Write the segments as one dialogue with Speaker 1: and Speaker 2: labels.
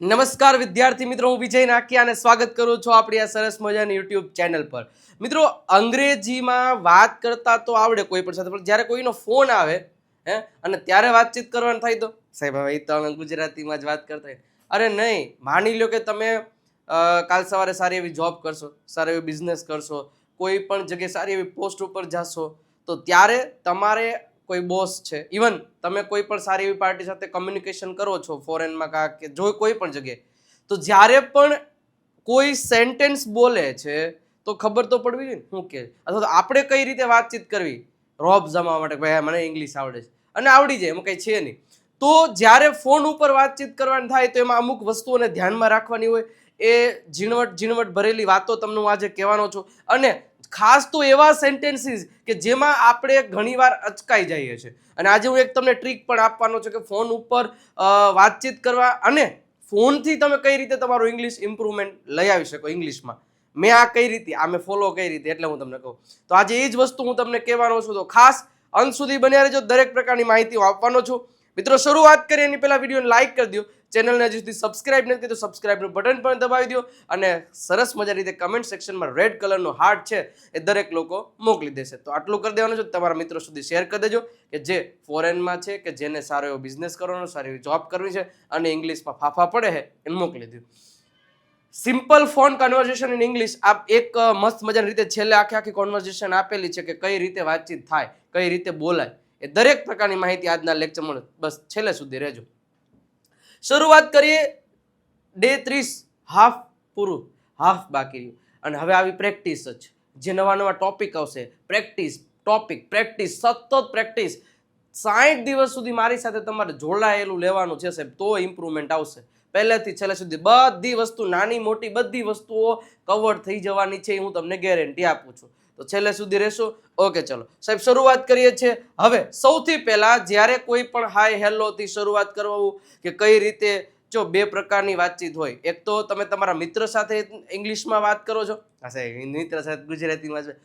Speaker 1: નમસ્કાર વિદ્યાર્થી મિત્રો, હું વિજય નાકિયા અને સ્વાગત કરું છું આપણી આ સરસ મજાની યુટ્યુબ ચેનલ પર. મિત્રો, અંગ્રેજીમાં વાત કરતા તો આવડે કોઈ પણ સાથે, પણ જ્યારે કોઈનો ફોન આવે અને ત્યારે વાતચીત કરવાનું થાય તો સાહેબ હવે તો અમે ગુજરાતીમાં જ વાત કરતા હોય. અરે નહીં, માની લો કે તમે કાલ સવારે સારી એવી જોબ કરશો, સારો એવો બિઝનેસ કરશો, કોઈ પણ જગ્યાએ સારી એવી પોસ્ટ ઉપર જશો, તો ત્યારે તમારે કોઈ બોસ છે, ઇવન તમે કોઈ પણ સારી એવી પાર્ટી સાથે કમ્યુનિકેશન કરો છો ફોરેનમાં કે જો કોઈ પણ જગ્યાએ, તો જ્યારે પણ કોઈ સેન્ટેન્સ બોલે છે તો ખબર તો પડવી જોઈએ ને શું કે, અથવા તો આપણે કઈ રીતે વાતચીત કરવી રોબ જમાવવા માટે. ભાઈ મને ઇંગ્લિશ આવડે છે અને આવડી જાય એમાં કંઈ છે નહીં. તો જ્યારે ફોન ઉપર વાતચીત કરવાની થાય તો એમાં અમુક વસ્તુઓને ધ્યાનમાં રાખવાની હોય. એ ઝીણવટ ભરેલી વાતો તમને હું આજે કહેવાનો છું, અને ખાસ તો એવા સેન્ટેન્સીસ કે જેમાં આપણે ઘણીવાર અચકાઈ જઈએ છીએ. અને આજે હું એક તમને ટ્રીક પણ આપવાનો છું કે ફોન ઉપર વાતચીત કરવા અને ફોનથી તમે કઈ રીતે તમારું ઇંગ્લિશ ઇમ્પ્રુવમેન્ટ લઈ આવી શકો ઇંગ્લિશમાં. મેં આ કઈ રીતે, આ મેં ફોલો કઈ રીતે, એટલે હું તમને કહું. તો આજે એ જ વસ્તુ હું તમને કહેવાનો છું, તો ખાસ અંત સુધી બન્યા રહેજો. દરેક પ્રકારની માહિતી હું આપવાનો છું. મિત્રો, શરૂઆત કરીએ એની પહેલા વિડીયોને લાઈક કરી દો. ચેનલને હજી સુધી સબસ્ક્રાઇબ નથી તો સબસ્ક્રાઇબનું બટન પણ દબાવી દો, અને સરસ મજા રીતે કમેન્ટ સેક્શનમાં રેડ કલરનો હાર્ટ છે એ દરેક લોકો મોકલી દેશે. તો આટલું કરી દેવાનું છે. તમારા મિત્રો સુધી શેર કરી દેજો કે જે ફોરેનમાં છે, કે જેને સારો એવો બિઝનેસ કરવાનો, સારી એવી જોબ કરવી છે અને ઇંગ્લિશમાં ફાફા પડે છે, એને મોકલી દો. Simple phone conversion in English, આ એક મસ્ત મજાની રીતે છેલ્લે આખી કોન્વર્ઝેશન આપેલી છે કે કઈ રીતે વાતચીત થાય, કઈ રીતે બોલાય. એ દરેક પ્રકારની માહિતી આજના લેક્ચરમાં, બસ છેલ્લે સુધી રહેજો. શરૂઆત કરીએ. ડે 30 હાફ પૂરું, હાફ બાકી રહ્યું, અને હવે આવી પ્રેક્ટિસ જ. જે નવા ટોપિક આવશે, પ્રેક્ટિસ, ટોપિક, પ્રેક્ટિસ, સતત પ્રેક્ટિસ. 60 દિવસ સુધી મારી સાથે તમારે જોડાયેલું લેવાનું છે સાહેબ, તો ઇમ્પ્રુવમેન્ટ આવશે. પહેલેથી છેલ્લે સુધી બધી વસ્તુ, નાની મોટી બધી વસ્તુઓ કવર થઈ જવાની છે, હું તમને ગેરંટી આપું છું. તો છેલ્લે સુધી રહેશો. ઓકે, ચલો સાહેબ, શરૂઆત કરીએ છીએ. હવે સૌથી પહેલા જ્યારે કોઈ પણ હાય હેલો થી શરૂઆત કરવું, કે કઈ રીતે, જો બે પ્રકારની વાતચીત હોય. એક તો તમે તમારા મિત્ર સાથે ઇંગ્લિશમાં વાત કરો છો, મિત્ર સાથે ગુજરાતીમાં.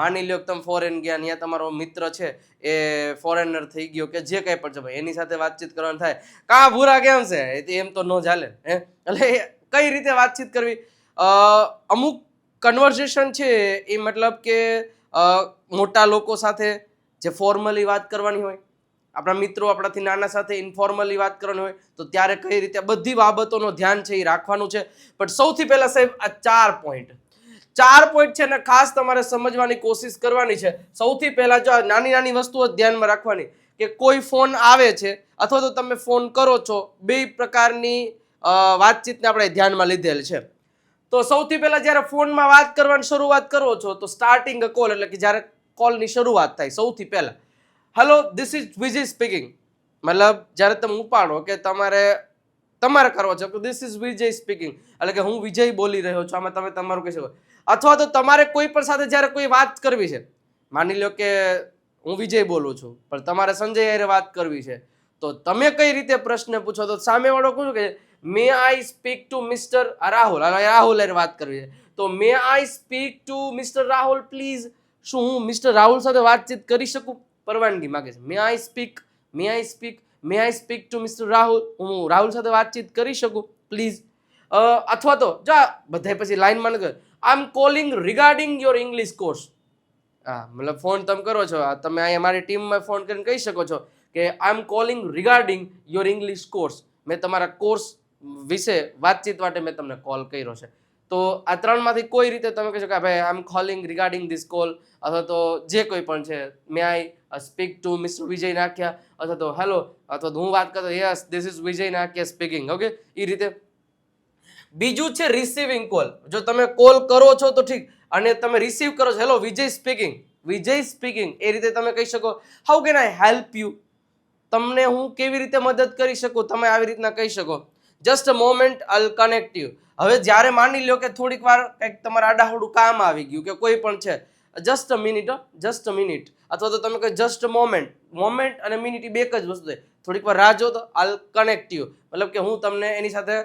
Speaker 1: માની લો કે તમે ફોરેન ગયા, ત્યાં તમારો મિત્ર છે એ ફોરેનર થઈ ગયો કે જે કંઈ પણ છે, ભાઈ એની સાથે વાતચીત કરવાનું થાય, કા ભૂરા કેમ છે, એમ તો ન ચાલે. એટલે કઈ રીતે વાતચીત કરવી. અમુક કન્વર્ઝેશન છે એ મતલબ કે મોટા લોકો સાથે જે ફોર્મલી વાત કરવાની હોય, આપણા મિત્રો આપણાથી નાના સાથે ઇન્ફોર્મલી વાત કરવાની હોય, તો ત્યારે કઈ રીતે બધી બાબતોનું ધ્યાન છે એ રાખવાનું છે. પણ સૌથી પહેલા સાહેબ આ 4 પોઈન્ટ છે ને ખાસ તમારે સમજવાની કોશિશ કરવાની છે. સૌથી પહેલા જો નાની નાની વસ્તુઓ ધ્યાનમાં રાખવાની, કે કોઈ ફોન આવે છે અથવા તો તમે ફોન કરો છો, બે પ્રકારની વાતચીતને આપણે ધ્યાનમાં લીધેલ છે. તો સૌથી પહેલા જ્યારે ફોનમાં વાત કરવાની શરૂઆત કરો છો, તો સ્ટાર્ટિંગ અ કોલ, એટલે કે જ્યારે કોલની શરૂઆત થાય, સૌથી પહેલા hello this is Vijay speaking. મતલબ જ્યારે તમે ઉપાડો કે તમારે કરવો છે કે ધીસ ઇઝ વિજય સ્પીકિંગ, એટલે કે હું વિજય બોલી રહ્યો છું, આમાં તમે તમારું કહી શકો. અથવા તો તમારે કોઈ પણ સાથે જ્યારે કોઈ વાત કરવી છે, માની લો કે હું વિજય બોલું છું પણ તમારે સંજય હારે વાત કરવી છે, તો તમે કઈ રીતે પ્રશ્ન પૂછો, તો સામેવાળો શું કે may I speak to mister Rahul, Rahul હારે વાત કરવી છે, તો may I speak to mister Rahul please. શું હું મિસ્ટર રાહુલ સાથે વાતચીત કરી શકું? પરવાનગી માગે છે. May I speak to mister Rahul, હું રાહુલ સાથે વાતચીત કરી શકું પ્લીઝ. અથવા તો જા બધા પછી લાઈનમાં ન I am calling regarding your English course. હા, મતલબ ફોન તમે કરો છો, તમે અહીંયા મારી ટીમમાં ફોન કરીને કહી શકો છો કે I am calling regarding your English course. મેં તમારા કોર્સ વિશે વાતચીત માટે મેં તમને કોલ કર્યો છે. તો આ ત્રણમાંથી કોઈ રીતે તમે કહી શકો કે ભાઈ આઈ am calling regarding this call, અથવા તો જે કોઈ પણ છે, may I speak to mister વિજય નાખ્યા, અથવા તો હેલો, અથવા તો હું વાત કરતો યસ ધીસ ઇઝ વિજય નાખ્યા સ્પીકિંગ. ઓકે, એ રીતે. બીજું છે રિસીવિંગ કોલ. જો તમે કોલ કરો છો તો ઠીક, અને તમે રિસીવ કરો છો, હેલો વિજય સ્પીકિંગ, એ રીતે તમે કહી શકો how can I help you, તમને હું કેવી રીતે મદદ કરી શકું, તમે આવી રીતના કહી શકો. Just a moment I'll connect you. હવે જ્યારે માની લો કે થોડીક વાર કંઈક તમારા આડાહડું કામ આવી ગયું કે કોઈ પણ છે, જસ્ટ અ મિનિટ, અથવા તો તમે કહો જસ્ટ અ મોમેન્ટ અને મિનિટ એ બે જ વસ્તુ છે. થોડીક વાર રાહ જો, તો આઈલ કનેક્ટ યુ, મતલબ કે હું તમને એની સાથે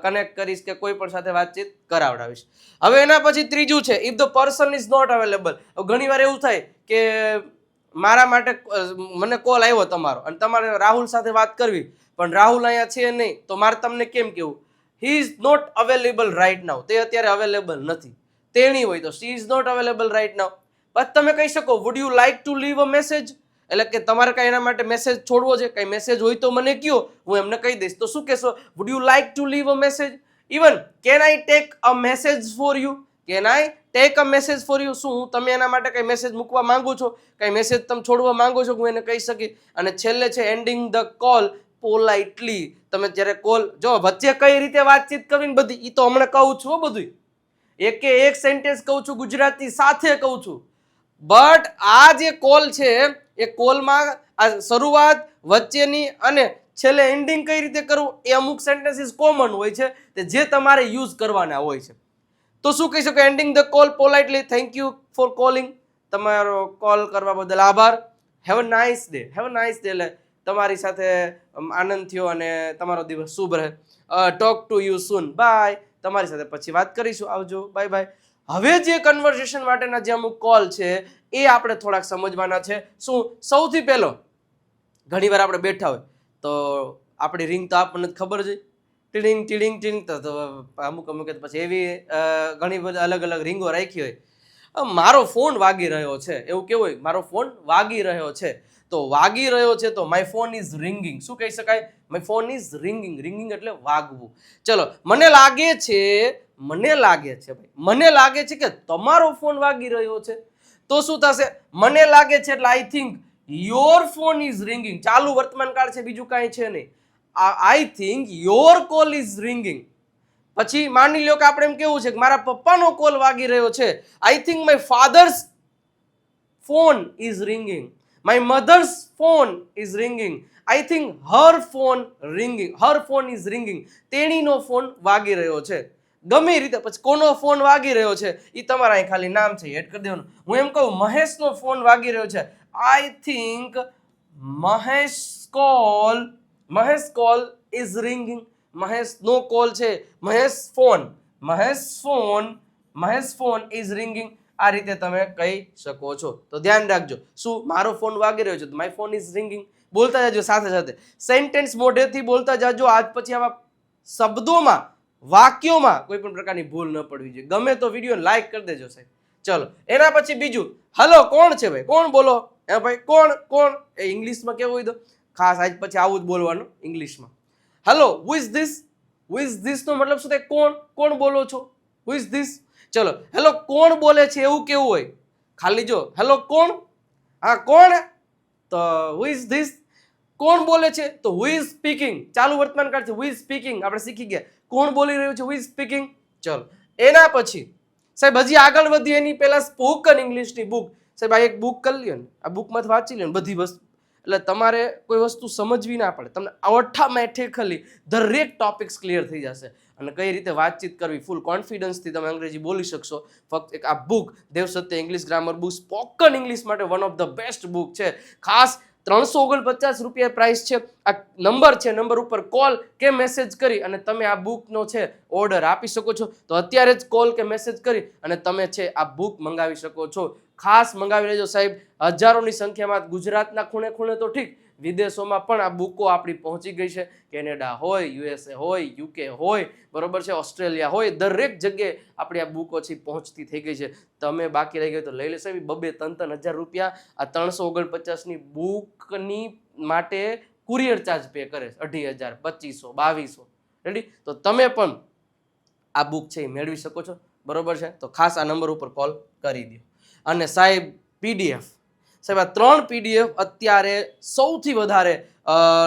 Speaker 1: કનેક્ટ કરીશ કે કોઈ પણ સાથે વાતચીત કરાવડાવીશ. હવે એના પછી ત્રીજું છે if the person is not available. ઘણી વાર એવું થાય કે મારા માટે મને કોલ આવ્યો તમારો, અને તમારે રાહુલ સાથે વાત કરવી, પણ રાહુલ અહીંયા છે નહીં, તો મારે તમને કેમ કેવું, he is not available right now, તે અત્યારે અવેલેબલ નથી. તેણી હોય તો she is not available right now. બસ તમે કહી શકો would you like to leave a message, એટલે કે તમારે કઈ એના માટે મેસેજ છોડવો છે, કઈ મેસેજ હોય તો મને કયો, હું એમને કહી દઈશ. તો શું કહેશો? Would you like to leave a message. Even can I take a message for you, can I take a message for you, શું તમે એના માટે કઈ મેસેજ મૂકવા માંગો છો, કઈ મેસેજ તમે છોડવા માંગો છો, હું એને કહી શકી. અને છેલ્લે છે એન્ડિંગ ધ કોલ પોલાઇટલી. તમે જ્યારે કોલ જો વચ્ચે કઈ રીતે વાતચીત કરવી ને બધી, એ તો હમણાં કહું છું બધું, એકે એક સેન્ટેન્સ કહું છું ગુજરાતી સાથે કહું છું. બટ આ જે કોલ છે એ કોલમાં આ શરૂઆત, વચ્ચેની અને છેલ્લે એન્ડિંગ કઈ રીતે કરવું એ અમુક સેન્ટેન્સીસ કોમન હોય છે, જે તમારે યુઝ કરવાના હોય છે. તો શું કહી શકો? Ending the call politely, thank you for calling, તમારો કોલ કરવા બદલ આભાર. Have a nice day, have a nice day એટલે તમારી સાથે આનંદ થયો અને તમારો દિવસ શુભ રહે. Talk to you soon, bye, તમારી સાથે પછી વાત કરીશું, આવજો, બાય બાય. હવે જે કન્વર્સેશન માટેના જે અમુક કોલ છે એ આપણે થોડાક સમજવાના છે. શું? સૌથી પહેલો, ઘણીવાર આપણે બેઠા હોય તો આપણી રિંગ તો આપણને ખબર છે, ટીડિંગ ટીડિંગ ટીડિંગ, તો અમુક પછી એવી ઘણી બધી અલગ અલગ રીંગો રાખી હોય. મારો ફોન વાગી રહ્યો છે, એવું કેવું હોય, મારો ફોન વાગી રહ્યો છે. તો વાગી રહ્યો છે તો માય ફોન ઇઝ રિંગિંગ. શું કહી શકાય? My phone is ringing. Ringing એટલે વાગવું. ચલો, મને લાગે છે ભાઈ, મને લાગે છે કે તમારો ફોન વાગી રહ્યો છે. તો શું થશે? મને લાગે છે એટલે I think your phone is ringing. ચાલુ વર્તમાન કાળ છે, બીજું કાંઈ છે નહીં. I think your call is ringing. પછી માની લો કે આપણે એમ કેવું છે કે મારા પપ્પાનો કોલ વાગી રહ્યો છે. I think my father's phone is ringing. My mother's phone is ringing. I think her phone ringing. Her phone is ringing. તેણીનો ફોન વાગી રહ્યો છે. ગમે રીતે પછી કોનો ફોન વાગી રહ્યો છે એ તમારા અહીં ખાલી નામ છે એડ કરી દેવાનું. હું એમ કહું મહેશનો ફોન વાગી રહ્યો છે. I think Mahesh call is ringing. મહેશનો કોલ છે, મહેશ ફોન ઇઝ રિંગિંગ. આ રીતે તમે કહી શકો છો. તો ધ્યાન રાખજો, શું મારો ફોન વાગી રહ્યો છે તો માય ફોન ઇઝ રિંગિંગ. બોલતા જાજો સાથે સાથે, સેન્ટેન્સ મોઢેથી બોલતા જાજો. આજ પછી આવા શબ્દોમાં, વાક્યોમાં કોઈ પણ પ્રકારની ભૂલ ન પડવી જોઈએ. ગમે તો વિડીયો લાઈક કરી દેજો સાહેબ. ચલો, એના પછી બીજું, હલો કોણ છે ભાઈ, કોણ બોલો? હે ભાઈ, કોણ એ ઇંગ્લિશમાં કેવું હોય તો ખાસ આજ પછી આવું જ બોલવાનું ઇંગ્લિશમાં. Hello, who is this? Who is this નો મતલબ શું થાય? કોણ બોલો છો? Who is this? ચલો, હેલો કોણ બોલે છે એવું કેવું હોય? ખાલી જો હેલો કોણ, હા કોણ, તો હુ ઇઝ ધીસ. કોણ બોલે છે તો હુ ઇઝ સ્પીકિંગ. ચાલુ વર્તમાન કાળ છે, હુ ઇઝ સ્પીકિંગ આપણે શીખી ગયા. કોણ બોલી રહ્યું છે? Who is speaking. ચલો, એના પછી સાહેબ હજી આગળ વધીએ એની પહેલા સ્પોકન ઇંગ્લિશની બુક, સાહેબ આ એક બુક કરી લ્યો ને, આ બુકમાંથી વાંચી લ્યો ને બધી વસ્તુ, એટલે તમારે કોઈ વસ્તુ સમજવી ના પડે, તમને ઓટોમેટિકલી દરેક ટોપિક્સ ક્લિયર થઈ જશે અને કઈ રીતે વાતચીત કરવી ફૂલ કોન્ફિડન્સથી તમે અંગ્રેજી બોલી શકશો. ફક્ત એક આ book Dev Satya English grammar book spoken English માટે one of the best book છે. ખાસ 349 રૂપિયા પ્રાઇસ છે. આ નંબર છે, નંબર ઉપર કોલ કે મેસેજ કરી અને તમે આ બુકનો છે ઓર્ડર આપી શકો છો. તો અત્યારે જ કોલ કે મેસેજ કરી અને તમે છે આ બુક મંગાવી શકો છો. ખાસ મંગાવી લેજો સાહેબ. હજારોની સંખ્યામાં ગુજરાતના ખૂણે ખૂણે તો ઠીક, વિદેશોમાં પણ આ બુકો આપણી પહોંચી ગઈ છે. કેનેડા હોય, યુએસએ હોય, યુકે હોય, બરોબર છે, ઓસ્ટ્રેલિયા હોય, દરેક જગ્યાએ આપણી આ બુકો છે પહોંચતી થઈ ગઈ છે. તમે બાકી રહી ગઈ તો લઈ લેશો. 2-3 રૂપિયા આ 349ની બુકની માટે કુરિયર ચાર્જ પે કરે છે. 2,500, 2,500, 2,200. રેડી? તો તમે પણ આ બુક છે એ મેળવી શકો છો. બરોબર છે? તો ખાસ આ નંબર ઉપર કોલ કરી દો. અને સાહેબ પીડીએફ, સાહેબ આ 3 પીડીએફ અત્યારે સૌથી વધારે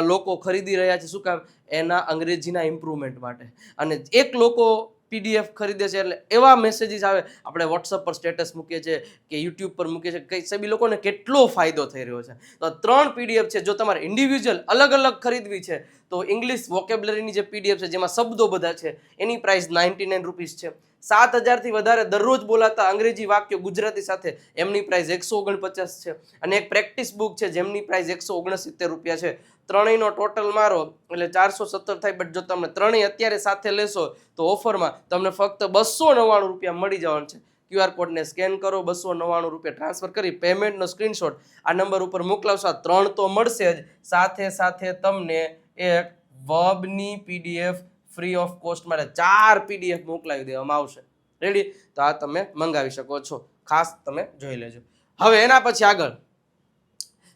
Speaker 1: લોકો ખરીદી રહ્યા છે. શું કામ? એના અંગ્રેજીના ઇમ્પ્રુવમેન્ટ માટે. અને એક લોકો પીડીએફ ખરીદે છે એટલે એવા મેસેજીસ આવે, આપણે વોટ્સઅપ પર સ્ટેટસ મૂકીએ છીએ કે યુટ્યુબ પર મૂકીએ છીએ, કઈ સાહેબ લોકોને કેટલો ફાયદો થઈ રહ્યો છે. તો 3 પીડીએફ છે. જો તમારે ઇન્ડિવિજ્યુઅલ અલગ અલગ ખરીદવી છે તો ઇંગ્લિશ વોકેબ્યુલરીની જે પીડીએફ છે જેમાં શબ્દો બધા છે એની પ્રાઇસ 99 રૂપીસ છે. 7,000થી વધારે દરરોજ બોલાતા અંગ્રેજી વાક્યો ગુજરાતી સાથે એમની પ્રાઇસ 149 છે. અને એક પ્રેક્ટિસ બુક છે જેમની પ્રાઇસ 169 રૂપિયા છે. ત્રણેયનો ટોટલ મારો એટલે 417 થાય. બટ જો તમે ત્રણેય અત્યારે સાથે લેશો તો ઓફરમાં તમને ફક્ત 299 રૂપિયા મળી જવાનું છે. QR કોડને સ્કેન કરો, 299 રૂપિયા ટ્રાન્સફર કરી પેમેન્ટનો સ્ક્રીનશોટ આ નંબર ઉપર મોકલાવશો. આ 3 તો મળશે જ, સાથે સાથે તમને એક વર્બની પીડીએફ ફ્રી ઓફ કોસ્ટ માટે 4 PDF મોકલાવી દેવામાં આવશે. રેડી? તો આ તમે મંગાવી શકો છો, ખાસ તમે જોઈ લેજો. હવે એના પછી આગળ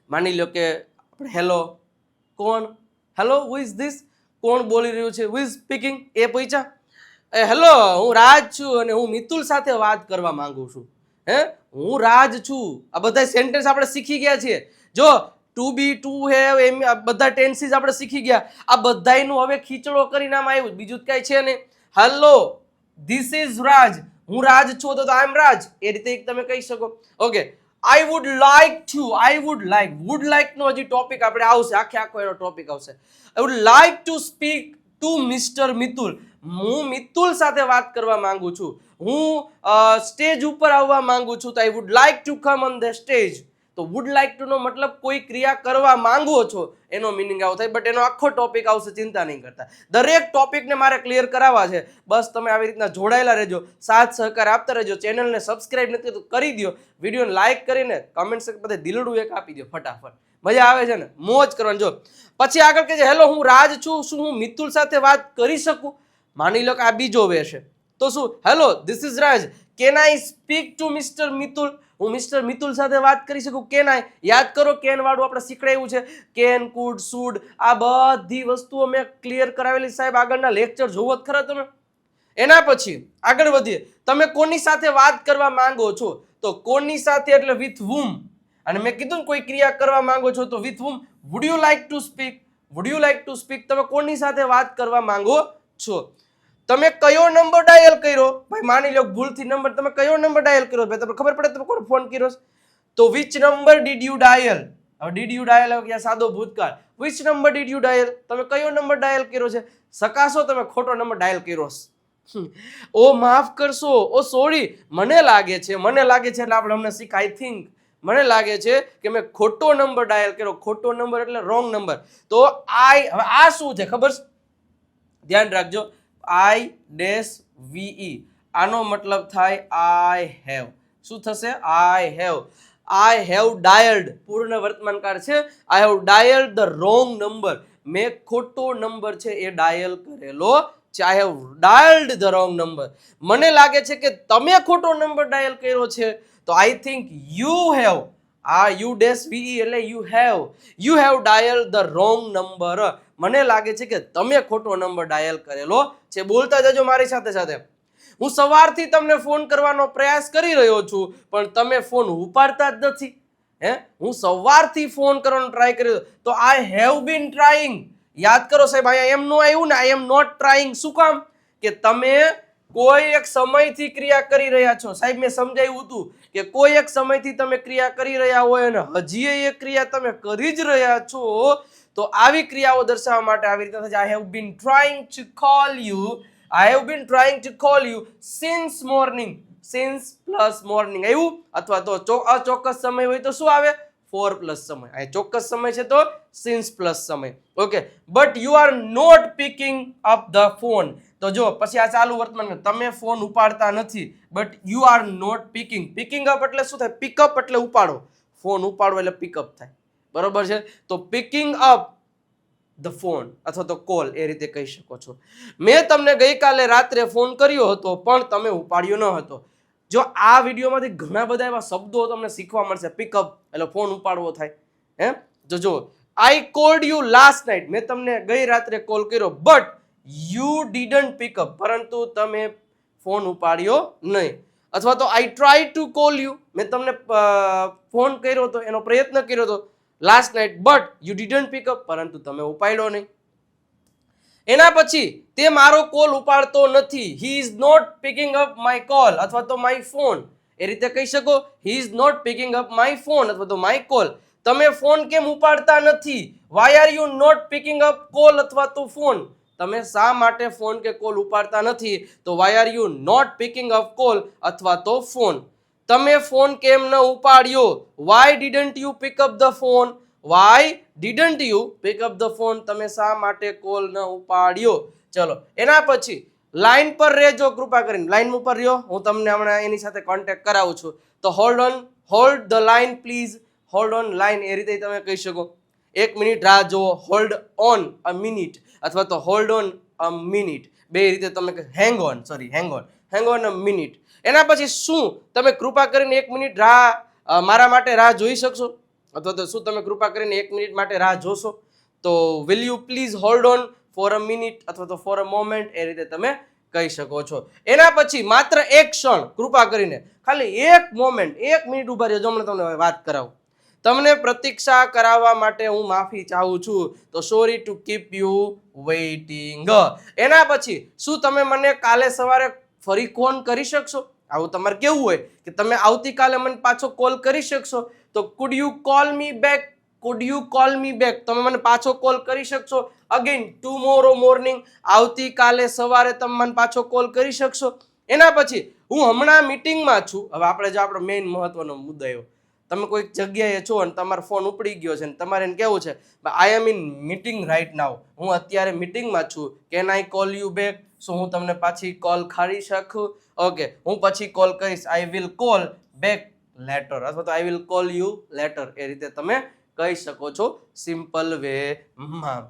Speaker 1: માની લો કે હેલો, કોણ? Hello, who is this? કોણ બોલી રહ્યું છે? Who is speaking? એ પૂછ્યા. હેલો, હું રાજ છું અને હું મિતુલ સાથે વાત કરવા માંગુ છું. હું રાજ છું. આ બધા સેન્ટેન્સ આપણે શીખી ગયા છીએ. જો ટુ બી, ટુ હેવ, એમ બધા ટેન્સીસ આપણે શીખી ગયા. આ બધાયનું હવે ખીચડો કરીને આમ આવ્યું, બીજું કઈ છે નહીં. હેલો, ધીસ ઇઝ રાજ. હું રાજ છું તો આઈ એમ રાજ, એ રીતે તમે કહી શકો. Okay, I would like to, I would like, would like નો હજી ટોપિક આપણે આવશે, આખો એનો ટોપિક આવશે. I would like to speak to mister Mitul. હું મિતુલ સાથે વાત કરવા માંગુ છું. હું સ્ટેજ ઉપર આવવા માંગુ છું, તો I would like to come on the stage. તો વુડ લાઈક ટુ નો મતલબ કોઈ ક્રિયા કરવા માંગો છો એનો મિનિંગ આવો થાય, બટ એનો આખો ટોપિક આવશે, ચિંતા નહીં કરતા. દરેક ટોપિકને મારે ક્લિયર કરાવવા છે. બસ તમે આવી રીતના જોડાયેલા રહેજો, સાથ સહકાર આપતા રહેજો. ચેનલને સબસ્ક્રાઇબ નથી તો કરી દો, વિડીયોને લાઈક કરીને કમેન્ટ સેક્શન બધે દિલડું એક આપી દો ફટાફટ. મજા આવે છે ને, મોજ કરવાની. જો પછી આગળ કે છે હેલો, હું રાજ છું, શું હું મિતુલ સાથે વાત કરી શકું? માની લો કે આ બીજો વે છે, તો શું? Hello, this is Raj, can I speak to mister Mitul? હું મિસ્ટર મિતુલ સાથે વાત કરી શકું? Can I? યાદ કરો, કેન વાળું આપણે શીખડાયું છે. કેન, કુડ, શુડ, આ બધી વસ્તુઓ મેં ક્લિયર કરાવેલી સાહેબ. આગળના લેક્ચર જોવો જ ખરા તમે. એના પછી આગળ વધીએ. તમે કોની સાથે વાત કરવા માંગો છો? તો કોની સાથે એટલે વિથ whom. અને મેં કીધું કોઈ ક્રિયા કરવા માંગો છો તો with whom. Wood you like to speak? Wood you like to speak, તમે કોની સાથે વાત કરવા માંગો છો? તમે કયો નંબર ડાયલ કર્યો? ભાઈ માની લો ભૂલથી નંબર, તમે કયો નંબર ડાયલ કર્યો? ભાઈ તમને ખબર પડે તમે કોને ફોન કર્યો? તો which number did you dial? હવે ડીડ યુ ડાયલ કે સાદો ભૂતકાળ. Which number did you dial? તમે કયો નંબર ડાયલ કર્યો છે? સકાશો તમે ખોટો નંબર ડાયલ કર્યો. ઓ માફ કરશો, ઓ સોરી, મને લાગે છે એટલે આપણે હમણાં શીખ, આઈ થિંક, મને લાગે છે કે મેં ખોટો નંબર ડાયલ કર્યો. ખોટો નંબર એટલે રોંગ નંબર. તો આઈ, હવે આ શું છે ખબર છે? ધ્યાન રાખજો. આઈ ડેશ વીઈ, આનો મતલબ થાય આઈ હેવ. શું થશે? I have. આઈ હેવ ડાયલ્ડ, પૂર્ણ વર્તમાનકાળ છે. I have dialled the wrong number. મેં ખોટો નંબર છે એ ડાયલ કરેલો છે. I have dialled the wrong number. મને લાગે છે કે તમે ખોટો નંબર ડાયલ કર્યો છે. તો આઈ થિંક યુ હેવ, આ યુ ડેશ વીઈ એટલે you have dial the wrong number. મને લાગે છે કે તમે ખોટો નંબર ડાયલ કરેલો છે. બોલતા જજો મારી સાથે સાથે. હું સવારથી તમને ફોન કરવાનો પ્રયાસ કરી રહ્યો છું, પણ તમે ફોન ઉપાડતા જ નથી. હું સવારથી ફોન કરવાનો ટ્રાય કર્યો, તો આઈ હેવ બીન ટ્રાઈંગ. યાદ કરો સાહેબ, અહીંયા એમ નો આવ્યું ને, આઈ એમ નોટ ટ્રાઈંગ. શું કામ? કે તમે કોઈ એક સમયથી ક્રિયા કરી રહ્યા છો. સાહેબ મેં સમજાવ્યું હતું કે કોઈ એક સમયથી તમે ક્રિયા કરી રહ્યા હોય અને હજી એ ક્રિયા તમે કરી જ રહ્યા છો, તો આવી ક્રિયાઓ દર્શાવવા માટે આવી રીતે થશે. I have been trying to call you, I have been trying to call you since morning. Since plus morning આવ્યું, અથવા તો અચોક્કસ સમય હોય તો શું આવે? ફોર પ્લસ સમય. આ ચોક્કસ સમય છે તો સિન્સ પ્લસ સમય. Okay, but you are not picking up the phone. તો જો પછી આ ચાલુ વર્તમાન, તમે ફોન ઉપાડતા નથી, but you are not picking. Picking up એટલે શું થાય? પિકઅપ એટલે ઉપાડો. ફોન ઉપાડો એટલે પિકઅપ થાય. બરોબર છે? તો પિકિંગ અપ ધ ફોન અથવા તો કોલ, એ રીતે કહી શકો છો. મેં તમને ગઈકાલે રાત્રે ફોન કર્યો હતો પણ તમે ઉપાડ્યો ન હતો. જો આ વિડીયોમાંથી ઘણા બધા એવા શબ્દો તમને શીખવા મળશે. પિકઅપ એટલે ફોન ઉપાડવો થાય. જો આઈ કોલ્ડ યુ લાસ્ટ નાઇટ, મેં તમને ગઈ રાત્રે કોલ કર્યો, બટ યુ ડીડન્ટ પિકઅપ, પરંતુ તમે ફોન ઉપાડ્યો નહીં. અથવા તો I try to call you, મેં તમને ફોન કર્યો હતો, એનો પ્રયત્ન કર્યો હતો last night, but you didn't pick up, પરંતુ તમે ઉપાડ્યો નહીં. એના પછી તે મારો કોલ ઉપાડતો નથી. He is not picking up my call અથવા તો માય ફોન, એ રીતે કહી શકો. He is not picking up my phone અથવા તો માય કોલ. તમે ફોન કેમ ઉપાડતા નથી? Why are you not picking up call અથવા તો ફોન. તમે શા માટે ફોન કે કોલ ઉપાડતા નથી? તો why are you not picking up call અથવા તો ફોન. તમે ફોન કેમ ન ઉપાડ્યો? Why didn't you pick up the phone? Why didn't you pick up the phone? તમે શા માટે કોલ ન ઉપાડ્યો? ચલો એના પછી લાઈન પર રહેજો કૃપા કરીને. લાઈન ઉપર રહ્યો, હું તમને હમણાં એની સાથે કોન્ટેક્ટ કરાવું છું. તો hold on, hold the line please, hold on line, એ રીતે તમે કહી શકો. 1 મિનિટ રાહ જુઓ, હોલ્ડ ઓન અ મિનિટ અથવા તો હોલ્ડ ઓન અ મિનિટ. બે રીતે તમે હેંગ ઓન અ મિનિટ. એના પછી શું તમે કૃપા કરીને 1 મિનિટ મારા માટે રાહ જોઈ શકશો, અથવા તો શું તમે કૃપા કરીને 1 મિનિટ માટે રાહ જોશો? તો will you please hold on for a minute અથવા તો ફોર અ મોમેન્ટ, એ રીતે તમે કહી શકો છો. એના પછી માત્ર એક ક્ષણ કૃપા કરીને ખાલી એક મોમેન્ટ, 1 મિનિટ ઉભા રહેજો. હમણાં તમને વાત કરાવું. તમને પ્રતીક્ષા કરાવવા માટે હું માફી ચાહું છું, તો sorry to keep you waiting. એના પછી શું તમે મને કાલે સવારે ફરી ફોન કરી શકશો? આવું તમારે કેવું હોય કે તમે આવતીકાલે મને પાછો કોલ કરી શકશો, તો food you call me back, તમે મને પાછો કોલ કરી શકશો? અગેન ટુમોરો મોર્નિંગ, આવતીકાલે સવારે તમે મને પાછો કોલ કરી શકશો? એના પછી હું હમણાં મીટિંગમાં છું. હવે આપણે જો આપણો મેઇન મહત્વનો મુદ્દો આવ્યો, તમે કોઈક જગ્યાએ છો અને તમારો ફોન ઉપડી ગયો છે અને તમારે એને કેવું છે આઈ એમ ઇન મીટિંગ રાઈટ નાઉ, હું અત્યારે મીટિંગમાં છું, can I call you back, શું હું તમને પાછી કોલ કરી શકું? ઓકે, હું પછી કોલ કરીશ, I will call back later, અથવા તો I will call you later, એ રીતે તમે કહી શકો છો સિમ્પલ વેમાં.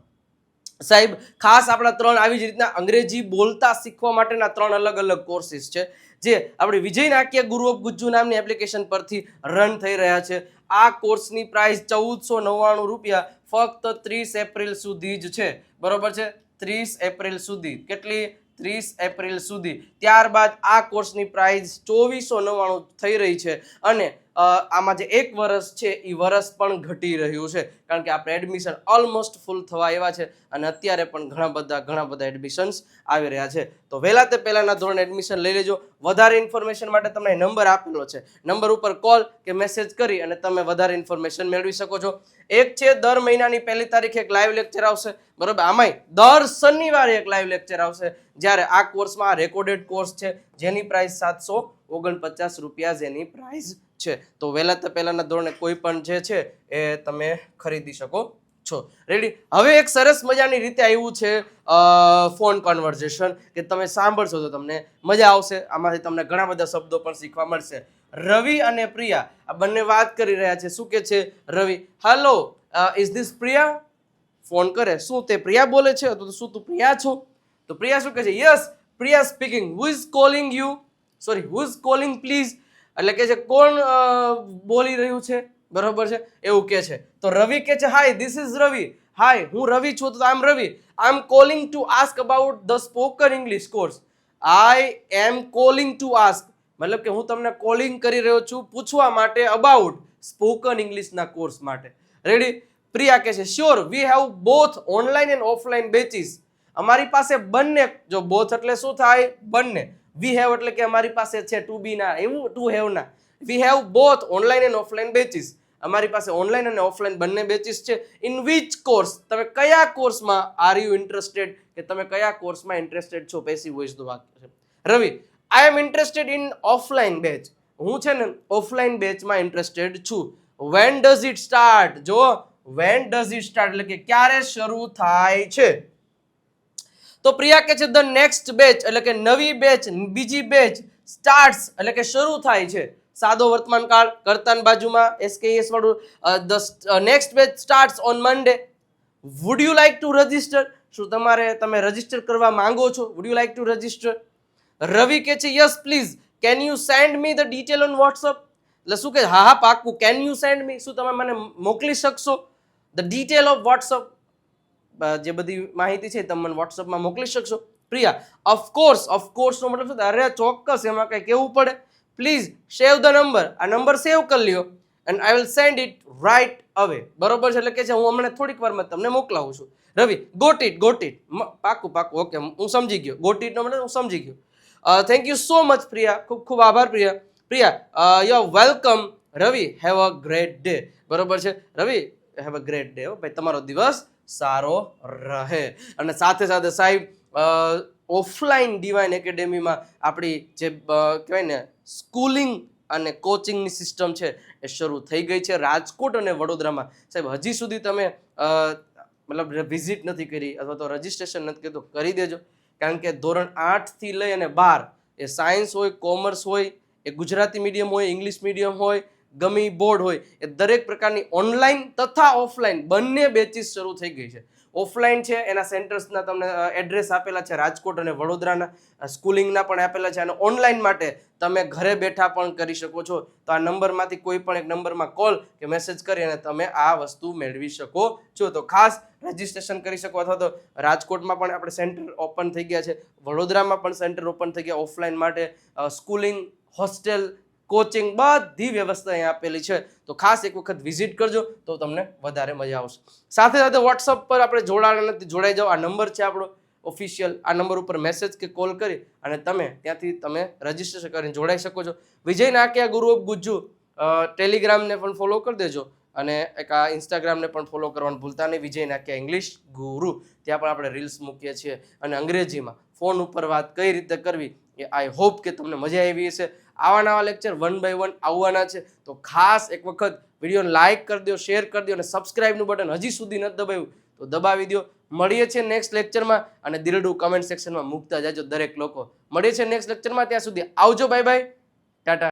Speaker 1: સાહેબ ખાસ આપણા 3 આવી જ રીતના અંગ્રેજી બોલતા શીખવા માટેના 3 અલગ અલગ કોર્સિસ છે, જે આપણી વિજય નાટ્ય ગુરુ ઓફ ગુજ્જુ નામની એપ્લિકેશન પરથી રન થઈ રહ્યા છે. આ કોર્સની પ્રાઇસ 1499 રૂપિયા ફક્ત 30 એપ્રિલ સુધી જ છે. બરોબર છે, 30 એપ્રિલ સુધી. કેટલી? 30 એપ્રિલ સુધી. ત્યારબાદ આ કોર્સની પ્રાઇસ 2499 થઈ રહી છે. અને આમાં જે 1 વર્ષ છે એ વર્ષ પણ ઘટી રહ્યું છે, કારણ કે આપણે એડમિશન ઓલમોસ્ટ ફૂલ થવા આવ્યા છે અને અત્યારે પણ ઘણા બધા એડમિશન્સ આવી રહ્યા છે. તો વહેલા તે પહેલાના ધોરણે એડમિશન લઈ લેજો. વધારે ઇન્ફોર્મેશન માટે તમને નંબર આપેલો છે, નંબર ઉપર કોલ કે મેસેજ કરી અને તમે વધારે ઇન્ફોર્મેશન મેળવી શકો છો. એક છે દર મહિનાની 1 તારીખે એક લાઈવ લેક્ચર આવશે, બરોબર. આમાંય દર શનિવારે એક લાઈવ લેક્ચર આવશે, જ્યારે આ કોર્સમાં રેકોર્ડેડ કોર્સ છે, જેની પ્રાઇસ 749 રૂપિયા જેની પ્રાઇસ છે. તો વહેલા તે પહેલાના ધોરણે કોઈ પણ જે છે એ તમે ખરીદી શકો છો. રેડી. હવે એક સરસ મજાની રીતે આવ્યું છે ફોન કન્વર્ઝેશન, કે તમે સાંભળશો તો તમને મજા આવશે. આમાંથી તમને ઘણા બધા શબ્દો પણ શીખવા મળશે. રવિ અને પ્રિયા આ બંને વાત કરી રહ્યા છે. શું કે છે Ravi? Hello, is this Priya? Phone કરે, શું તે પ્રિયા બોલે છે? તો શું તું પ્રિયા છો? તો પ્રિયા શું કહે છે? Yes, Priya speaking. Who is calling you? Sorry, who is calling please? એટલે કે છે કોણ બોલી રહ્યું છે, બરોબર છે, એવું કે છે. તો રવિ કે છે હાય, ધીસ ઇઝ રવિ. હાય, હું રવિ છું. તો I am Ravi. I am calling to ask about the spoken English course. I am calling to ask, મતલબ કે હું તમને કોલિંગ કરી રહ્યો છું પૂછવા માટે અબાઉટ સ્પોકન ઇંગ્લિશના કોર્સ માટે. રેડી. પ્રિયા કહે છે sure, we have both online and offline batches. અમારી પાસે બંને, જો બોથ એટલે શું થાય? બંને. વી હેવ એટલે કે અમારી પાસે છે, ટુ બી ના, એવું ટુ હેવ ના. We have both online and offline batches. અમારી પાસે ઓનલાઈન અને ઓફલાઈન બંને બેચીસ છે. ઇન વિચ કોર્સ, તમે કયા કોર્સમાં આર યુ ઇન્ટરેસ્ટેડ, કે તમે કયા કોર્સમાં ઇન્ટરેસ્ટેડ છો? પેસિવ વોઇસનું વાક્ય છે. રવિ, I M interested in offline batch. હું છે ને ઓફલાઈન બેચમાં ઇન્ટરેસ્ટેડ છું. When does it start? જો વેન ડઝ ઇટ સ્ટાર્ટ એટલે કે ક્યારે શરૂ થાય છે. તો પ્રિયા કે છે ધ નેક્સ્ટ બેચ એટલે કે નવી બેચ, બીજી બેચ. સ્ટાર્ટ્સ એટલે કે શરૂ થાય છે. સાદો વર્તમાન કાળ, કર્તાની બાજુમાં એસકેએસ વાળું. The next batch starts on Monday. Would you like to register? શું તમે રજિસ્ટર કરવા માંગો છો? Would you like to register? Ravi કે છે yes please, can you send me the detail on WhatsApp? એટલે શું કે હા પાક્કું. કેન યુ સેન્ડ મી, શું તમે મને મોકલી શકશો? ધ ડિટેલ ઓફ વોટ્સઅપ, જે બધી માહિતી છે તમે મને વોટ્સઅપમાં મોકલી શકશો? પ્રિયા, ઓફકોર્સ નો મતલબ શું? અરે ચોક્કસ, એમાં કઈ કેવું પડે? પ્લીઝ સેવ ધ નંબર, આ નંબર સેવ કરી લ્યો, and I will send it right અવે. બરોબર છે, એટલે કે છે હું હમણાં થોડીક વારમાં તમને મોકલાવું છું. રવિ, ગોટ ઇટ, પાક્કું. ઓકે, હું સમજી ગયો. ગોટ ઇટ નો મતલબ હું સમજી ગયો. Thank you so much Priya, ખૂબ ખૂબ આભાર Priya. You are welcome. Ravi, have a great day. બરોબર છે રવિ, હેવ અ ગ્રેટ ડે. ભાઈ તમારો દિવસ સારો રહે. અને સાથે સાથે સાહેબ ઓફલાઈન ડિવાઇન એકેડેમીમાં આપણી જે કહેવાય ને સ્કૂલિંગ અને કોચિંગની સિસ્ટમ છે એ શરૂ થઈ ગઈ છે રાજકોટ અને વડોદરામાં. સાહેબ હજી સુધી તમે મતલબ વિઝિટ નથી કરી અથવા તો રજિસ્ટ્રેશન નથી કર્યું, કરી દેજો. કારણ કે ધોરણ 8 થી લઈ અને 12 એ સાયન્સ હોય, કોમર્સ હોય, એ ગુજરાતી મીડિયમ હોય, ઇંગ્લિશ મીડિયમ હોય, ગમી બોર્ડ હોય, એ દરેક પ્રકારની ઓનલાઈન તથા ઓફલાઈન બંને બેચીસ શરૂ થઈ ગઈ છે. ઓફલાઈન છે એના સેન્ટર્સના તમને એડ્રેસ આપેલા છે રાજકોટ અને વડોદરાના, સ્કૂલિંગના પણ આપેલા છે, અને ઓનલાઈન માટે તમે ઘરે બેઠા પણ કરી શકો છો. તો આ નંબરમાંથી કોઈ પણ એક નંબરમાં કોલ કે મેસેજ કરી અને તમે આ વસ્તુ મેળવી શકો છો. તો ખાસ રજીસ્ટ્રેશન કરી શકો, અથવા તો રાજકોટમાં પણ આપણે સેન્ટર ઓપન થઈ ગયા છે, વડોદરામાં પણ સેન્ટર ઓપન થઈ ગયા ઓફલાઈન માટે. સ્કૂલિંગ, હોસ્ટેલ, કોચિંગ બધી વ્યવસ્થા અહીંયા આપેલી છે. તો ખાસ એક વખત વિઝિટ કરજો તો તમને વધારે મજા આવશે. સાથે સાથે વોટ્સઅપ પર આપણે જોડાણા નથી, જોડાઈ જાઓ. આ નંબર છે આપણો ઓફિશિયલ, આ નંબર ઉપર મેસેજ કે કોલ કરી અને ત્યાંથી તમે રજીસ્ટ્રેશન કરીને જોડાઈ શકો છો. વિજય નાકિયા ગુરુ ઓફ ગુજ્જુ ટેલિગ્રામને પણ ફોલો કરી દેજો, અને એક આ ઇન્સ્ટાગ્રામને પણ ફોલો કરવાનું ભૂલતા નહીં, વિજય નાકિયા ઇંગ્લિશ ગુરુ. ત્યાં પણ આપણે રીલ્સ મૂકીએ છીએ, અને અંગ્રેજીમાં ફોન ઉપર વાત કઈ રીતે કરવી એ આઈ હોપ કે તમને મજા આવી હશે. આવા નવા લેક્ચર 1 by 1 આવવાના છે. તો ખાસ એક વખત વિડીયોને લાઇક કરી દો, શેર કરી દો, અને સબસ્ક્રાઇબનું બટન હજી સુધી નથી દબાવ્યું તો દબાવી દો. મળીએ છીએ નેક્સ્ટ લેક્ચરમાં, અને દિલડું કમેન્ટ સેક્શનમાં મૂકતા જાજો દરેક લોકો. મળીએ છીએ નેક્સ્ટ લેક્ચરમાં, ત્યાં સુધી આવજો, બાય બાય, ટાટા.